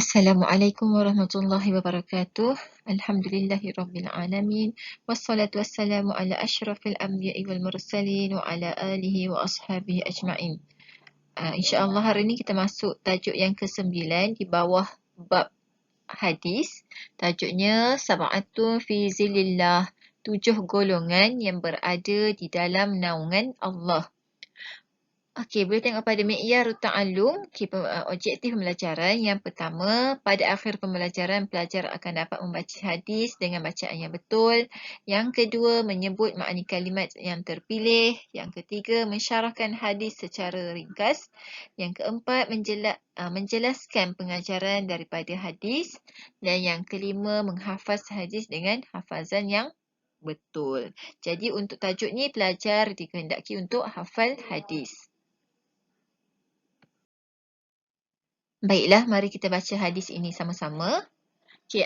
Assalamualaikum warahmatullahi wabarakatuh. Alhamdulillahirrabbilalamin. Wassalatu wassalamu ala ashrafil anbiya'i wal mursalin wa ala alihi wa ashabihi ajma'in. InsyaAllah hari ini kita masuk tajuk yang ke-9 di bawah bab hadis. Tajuknya Sab'atun fi zillillah, 7 golongan yang berada di dalam naungan Allah. Okey, boleh tengok pada mi'yar ta'allum, objektif pembelajaran. Yang pertama, pada akhir pembelajaran, pelajar akan dapat membaca hadis dengan bacaan yang betul. Yang kedua, menyebut makna kalimat yang terpilih. Yang ketiga, mensyarahkan hadis secara ringkas. Yang keempat, menjelaskan pengajaran daripada hadis. Dan yang kelima, menghafaz hadis dengan hafazan yang betul. Jadi untuk tajuk ni, pelajar dikehendaki untuk hafal hadis. Baiklah, mari kita baca hadis ini sama-sama.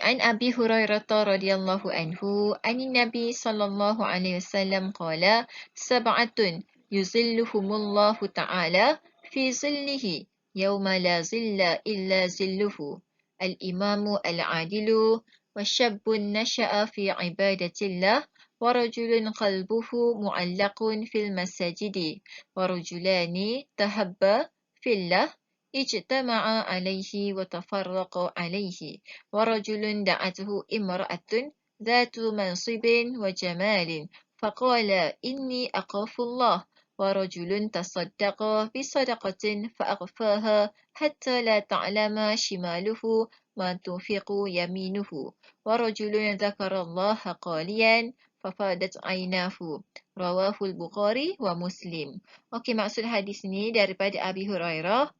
An Abi Hurairah radhiyallahu anhu, anin Nabi sallallahu alaihi wasallam qala, sab'atun yuzilluhumullahu ta'ala fi zillihi yawma la zilla illa zilluhu. Al-imamu al-adilu wa syabbun nasha'a fi ibadatillah wa rajulun qalbuhu mu'allaqun fil masajidi wa rajulani tahabba fillah اجتمع عليه وتفرق عليه ورجل دعته امرأة ذات منصب وجمال فقال إني أخاف الله ورجل تصدق بصدقة فأخفاها حتى لا تعلم شماله ما تنفق يمينه ورجل ذكر الله قاليا ففادت عيناه. Rawahul Bukhari wa Muslim. Okey, maksud hadis ni daripada Abi Hurairah,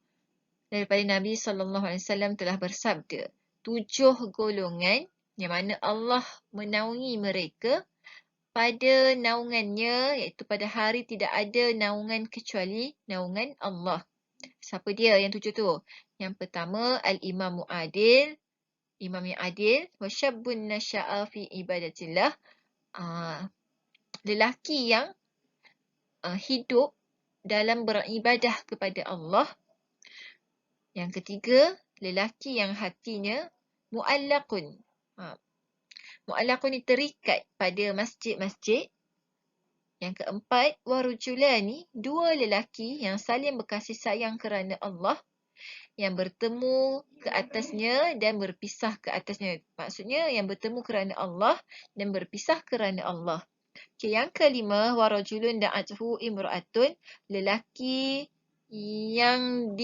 daripada Nabi SAW telah bersabda, 7 golongan yang mana Allah menaungi mereka pada naungannya, iaitu pada hari tidak ada naungan kecuali naungan Allah. Siapa dia yang 7 tu? Yang pertama, al-imamu adil, imam yang adil, wa syabbun nasha'a fi ibadatillah, lelaki yang hidup dalam beribadah kepada Allah. Yang ketiga, lelaki yang hatinya mu'allaqun. Mu'allaqun ni terikat pada masjid-masjid. Yang keempat, warujulani, 2 lelaki yang saling berkasih sayang kerana Allah, yang bertemu ke atasnya dan berpisah ke atasnya. Maksudnya yang bertemu kerana Allah dan berpisah kerana Allah. Okay, yang kelima, warajulun da'atuhu imra'atun, lelaki yang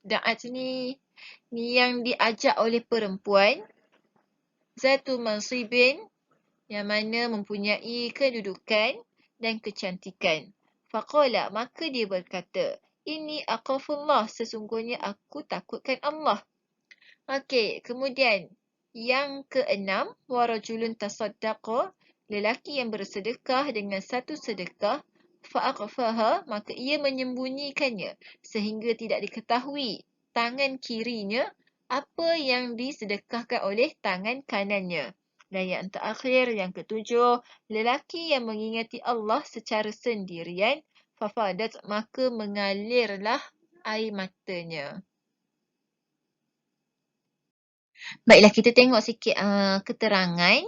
da'at ni yang diajak oleh perempuan, zatu mansibin, yang mana mempunyai kedudukan dan kecantikan. Faqala, maka dia berkata, ini aqafullah, sesungguhnya aku takutkan Allah. Okey, kemudian yang keenam, warajulun tasaddaqa, lelaki yang bersedekah dengan satu sedekah, fa'aqfaha, maka ia menyembunyikannya sehingga tidak diketahui tangan kirinya apa yang disedekahkan oleh tangan kanannya. Dan yang terakhir, yang ketujuh, lelaki yang mengingati Allah secara sendirian, fafadat, maka mengalirlah air matanya. Baiklah, kita tengok sikit keterangan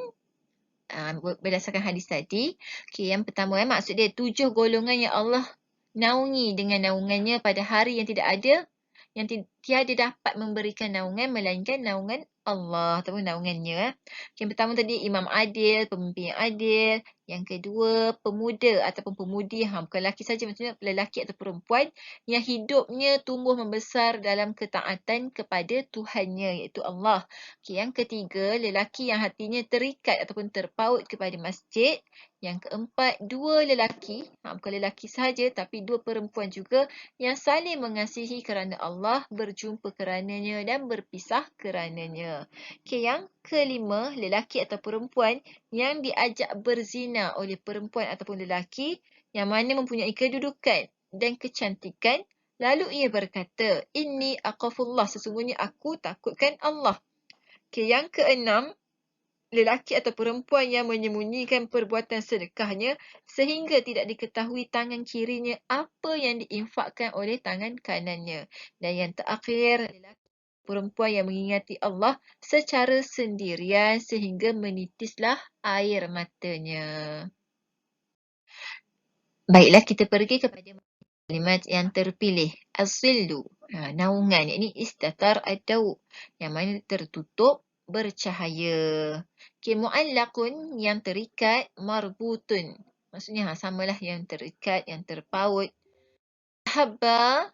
berdasarkan hadis tadi. Okay, yang pertama, maksud dia 7 golongan yang Allah naungi dengan naungannya pada hari yang tidak ada, yang tiada dapat memberikan naungan melainkan naungan Allah ataupun naungannya. Yang pertama tadi, imam adil, pemimpin yang adil. Yang kedua, pemuda ataupun pemudi, bukan lelaki saja, maksudnya lelaki atau perempuan yang hidupnya tumbuh membesar dalam ketaatan kepada Tuhannya, iaitu Allah. Okay, yang ketiga, lelaki yang hatinya terikat ataupun terpaut kepada masjid. Yang keempat, 2 lelaki, bukan lelaki sahaja tapi 2 perempuan juga yang saling mengasihi kerana Allah, berjumpa kerananya dan berpisah kerananya. Okay, yang kelima, lelaki atau perempuan yang diajak berzina oleh perempuan ataupun lelaki yang mana mempunyai kedudukan dan kecantikan, lalu ia berkata, inni aqafullah, sesungguhnya aku takutkan Allah. Okay, yang keenam, lelaki atau perempuan yang menyembunyikan perbuatan sedekahnya sehingga tidak diketahui tangan kirinya apa yang diinfakkan oleh tangan kanannya. Dan yang terakhir, lelaki perempuan yang mengingati Allah secara sendirian sehingga menitislah air matanya. Baiklah, kita pergi kepada kalimat yang terpilih. As-sillu, naungan, ini istatar ad-daw, yang mana tertutup bercahaya. Okay, mu'allaqun, yang terikat, marbutun. Maksudnya samalah yang terikat, yang terpaut. Tahabba,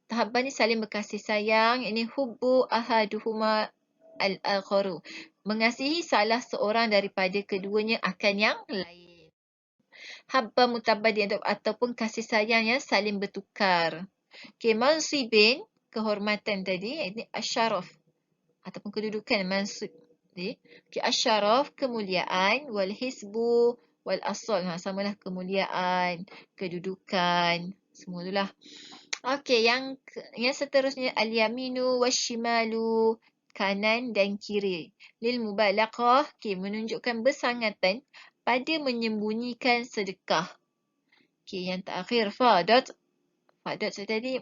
tahabba ni saling berkasih sayang. Ini hubbu ahaduhuma al-akharu. Mengasihi salah seorang daripada keduanya akan yang lain. Habba mutabadi ataupun kasih sayang yang saling bertukar. Okay, mansibin, kehormatan tadi, ini asyaraf ataupun kedudukan mansib. Okay, asyaraf, kemuliaan, wal hisbu, wal asal. Samalah kemuliaan, kedudukan, semua itulah. Okay, yang seterusnya al-yaminu washimalu, kanan dan kiri. Lil mubalaqah, okay, menunjukkan bersangatan pada menyembunyikan sedekah. Okay, yang terakhir fadat. Fadat tadi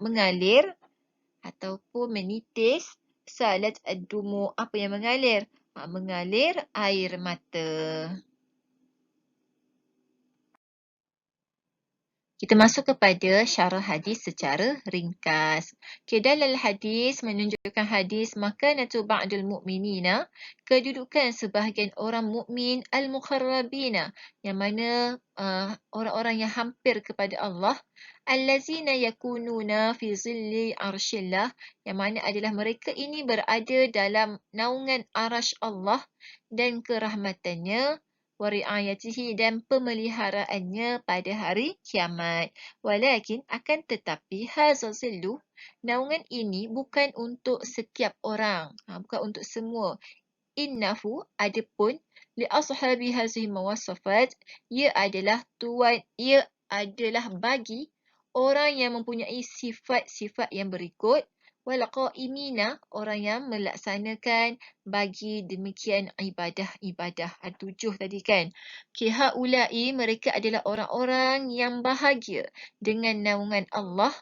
mengalir ataupun menitis. Salat ad-dumu, apa yang mengalir? Mengalir air mata. Kita masuk kepada syarah hadis secara ringkas. Okay, dalal hadis menunjukkan hadis makanatu ba'dul mu'minina, kedudukan sebahagian orang mukmin al-mukharrabina, yang mana orang-orang yang hampir kepada Allah, allazina yakununa fi zilli arshillah, yang mana adalah mereka ini berada dalam naungan arasy Allah dan kerahmatannya, wa ri'ayatihi, dan pemeliharaannya pada hari kiamat. Walakin, akan tetapi, hadza zillu, naungan ini bukan untuk setiap orang, bukan untuk semua. Innahu, adapun, li ashabi hazihi mawasafat, ia adalah bagi orang yang mempunyai sifat-sifat yang berikut. Walaqaimina, orang yang melaksanakan bagi demikian ibadah-ibadah. 7 tadi kan. Haulai, mereka adalah orang-orang yang bahagia dengan naungan Allah,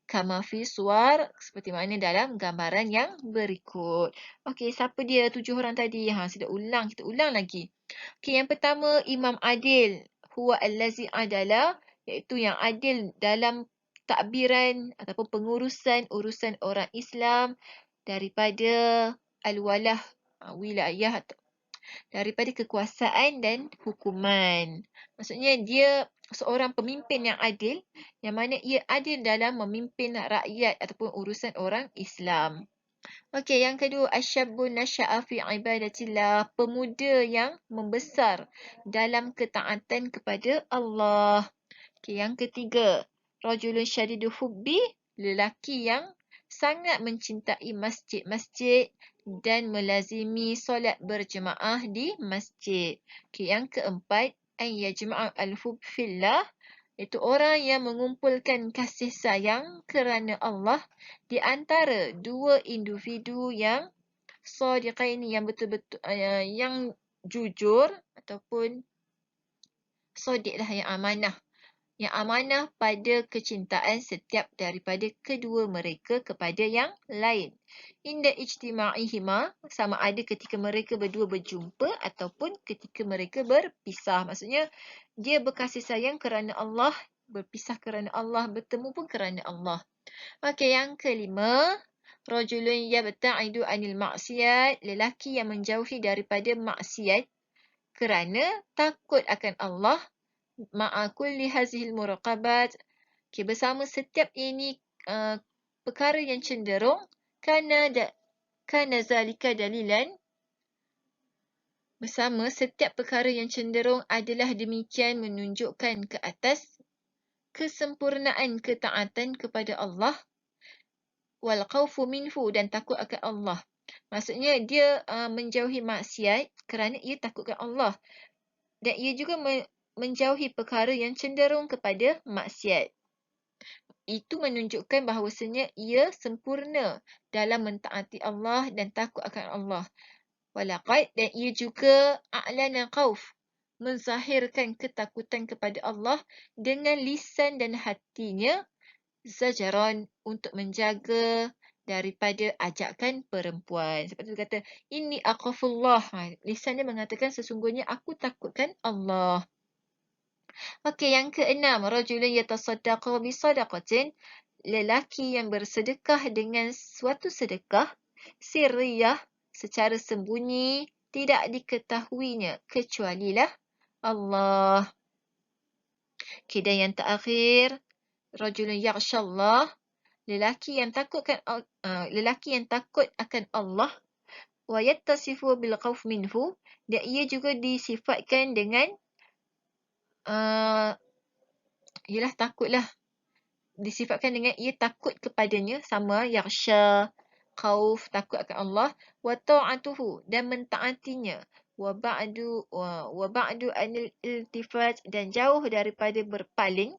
kama fi suwar, seperti mana dalam gambaran yang berikut. Okey, siapa dia 7 orang tadi? Kita ulang lagi. Okey, yang pertama, imam adil. Huwa allazi adala, iaitu yang adil dalam takbiran ataupun pengurusan urusan orang Islam daripada al-walah, wilayah, daripada kekuasaan dan hukuman. Maksudnya dia seorang pemimpin yang adil, yang mana ia adil dalam memimpin rakyat ataupun urusan orang Islam. Okey, yang kedua, asyabun nasya'a fi ibadatillah, pemuda yang membesar dalam ketaatan kepada Allah. Okey, yang ketiga, rajulun syadidu hubbi, lelaki yang sangat mencintai masjid-masjid dan melazimi solat berjemaah di masjid. Okey, yang keempat, an yajma'a al-hub fillah, itu orang yang mengumpulkan kasih sayang kerana Allah di antara dua individu yang sadiqain, yang betul-betul yang jujur ataupun sadiq lah, yang amanah pada kecintaan setiap daripada kedua mereka kepada yang lain. Inda ijtima'ihima, sama ada ketika mereka berdua berjumpa ataupun ketika mereka berpisah. Maksudnya dia berkasih sayang kerana Allah, berpisah kerana Allah, bertemu pun kerana Allah. Okey, yang kelima, rajulun yabta'idu anil maksiat, lelaki yang menjauhi daripada maksiat kerana takut akan Allah, ma'a kulli hazihil muraqabat, bersama setiap ini perkara yang cenderung, kana zalika dalilan, bersama setiap perkara yang cenderung adalah demikian menunjukkan ke atas kesempurnaan ketaatan kepada Allah, wal khawfu minhu, dan takut akan Allah. Maksudnya dia menjauhi maksiat kerana ia takutkan Allah, dan ia juga menjauhi perkara yang cenderung kepada maksiat. Itu menunjukkan bahawasanya ia sempurna dalam mentaati Allah dan takut akan Allah. Walaqad, dan ia juga a'lana khauf, menzahirkan ketakutan kepada Allah dengan lisan dan hatinya, zajaran, untuk menjaga daripada ajakan perempuan. Seperti dia kata, inni akhafullah. Lisan dia mengatakan sesungguhnya aku takutkan Allah. Okey, yang keenam, rajulun yatasaddaqu bisadaqatin, lelaki yang bersedekah dengan suatu sedekah sirriyah, secara sembunyi, tidak diketahuinya kecualilah Allah. Okey, dan yang terakhir, rajulun yakhshallah, lelaki yang takut akan Allah, wa yattasifu bil khauf minhu, dan ia juga disifatkan dengan ialah takutlah, disifatkan dengan ia takut kepadanya, sama yakhsha, khauf, takut akan Allah, wa ta'atuhu, dan mentaatinya, wa ba'du anil iltifat, dan jauh daripada berpaling,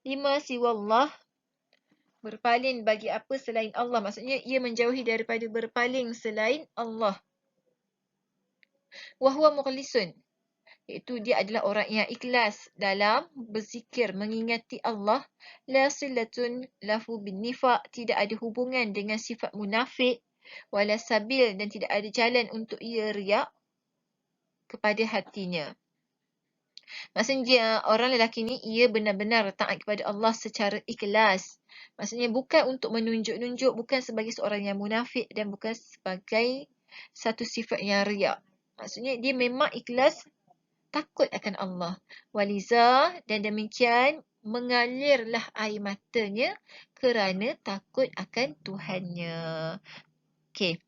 lima siwallah, berpaling bagi apa selain Allah. Maksudnya ia menjauhi daripada berpaling selain Allah. Wa huwa mukhlisun, iaitu dia adalah orang yang ikhlas dalam berzikir, mengingati Allah. La silatun lahu bin nifaq, tidak ada hubungan dengan sifat munafik. Wala sabil, dan tidak ada jalan untuk ia riak kepada hatinya. Maksudnya orang lelaki ni ia benar-benar taat kepada Allah secara ikhlas. Maksudnya bukan untuk menunjuk-nunjuk, bukan sebagai seorang yang munafik, dan bukan sebagai satu sifat yang riak. Maksudnya dia memang ikhlas takut akan Allah. Waliza, dan demikian mengalirlah air matanya kerana takut akan Tuhannya. Okey.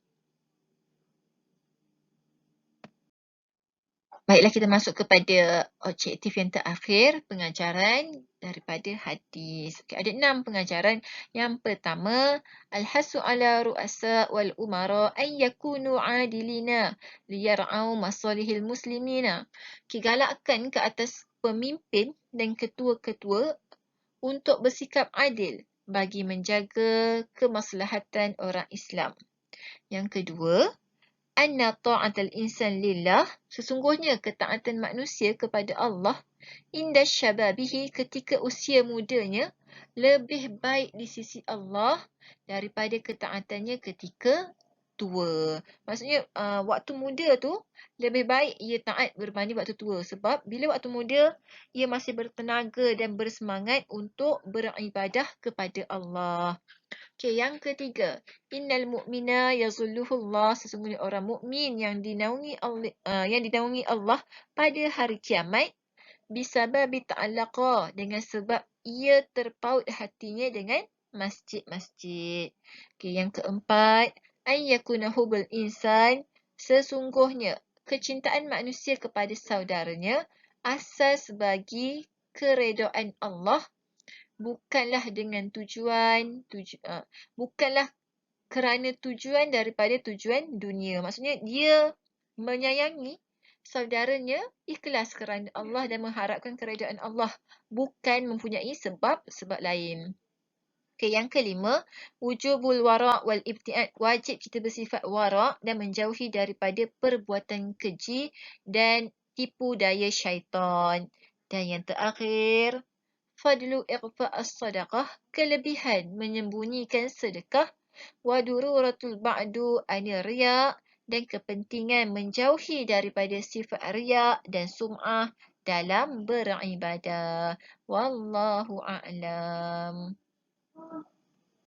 Baiklah, kita masuk kepada objektif yang terakhir, pengajaran daripada hadis. Okay, ada 6 pengajaran. Yang pertama, al-hasu ala ru'asa wal umara an yakunu adilina liyar'au masalihil muslimina. Okay, galakkan ke atas pemimpin dan ketua-ketua untuk bersikap adil bagi menjaga kemaslahatan orang Islam. Yang kedua, anna ta'atal insan lillah, sesungguhnya ketaatan manusia kepada Allah, inda syababihi, ketika usia mudanya, lebih baik di sisi Allah daripada ketaatannya ketika tua. Maksudnya waktu muda tu lebih baik ia taat berbanding waktu tua, sebab bila waktu muda ia masih bertenaga dan bersemangat untuk beribadah kepada Allah. Okey, yang ketiga, innal mu'mina yazulluhullah, sesungguhnya orang mukmin yang dinaungi Allah pada hari kiamat, bisababi ta'allaqa, dengan sebab ia terpaut hatinya dengan masjid-masjid. Okey, yang keempat, ayyakuna hubul insan, sesungguhnya kecintaan manusia kepada saudaranya asas bagi keredaan Allah, bukanlah dengan bukanlah kerana tujuan daripada tujuan dunia. Maksudnya dia menyayangi saudaranya ikhlas kerana Allah dan mengharapkan keredaan Allah, bukan mempunyai sebab lain. Okay, yang kelima, wujubul wara' wal ibtiad, wajib kita bersifat wara' dan menjauhi daripada perbuatan keji dan tipu daya syaitan. Dan yang terakhir, fadlu iqfa'as sadaqah, kelebihan menyembunyikan sedekah, wa dururatul ba'du anir riya', dan kepentingan menjauhi daripada sifat riya' dan sum'ah dalam beribadah. Wallahu a'lam.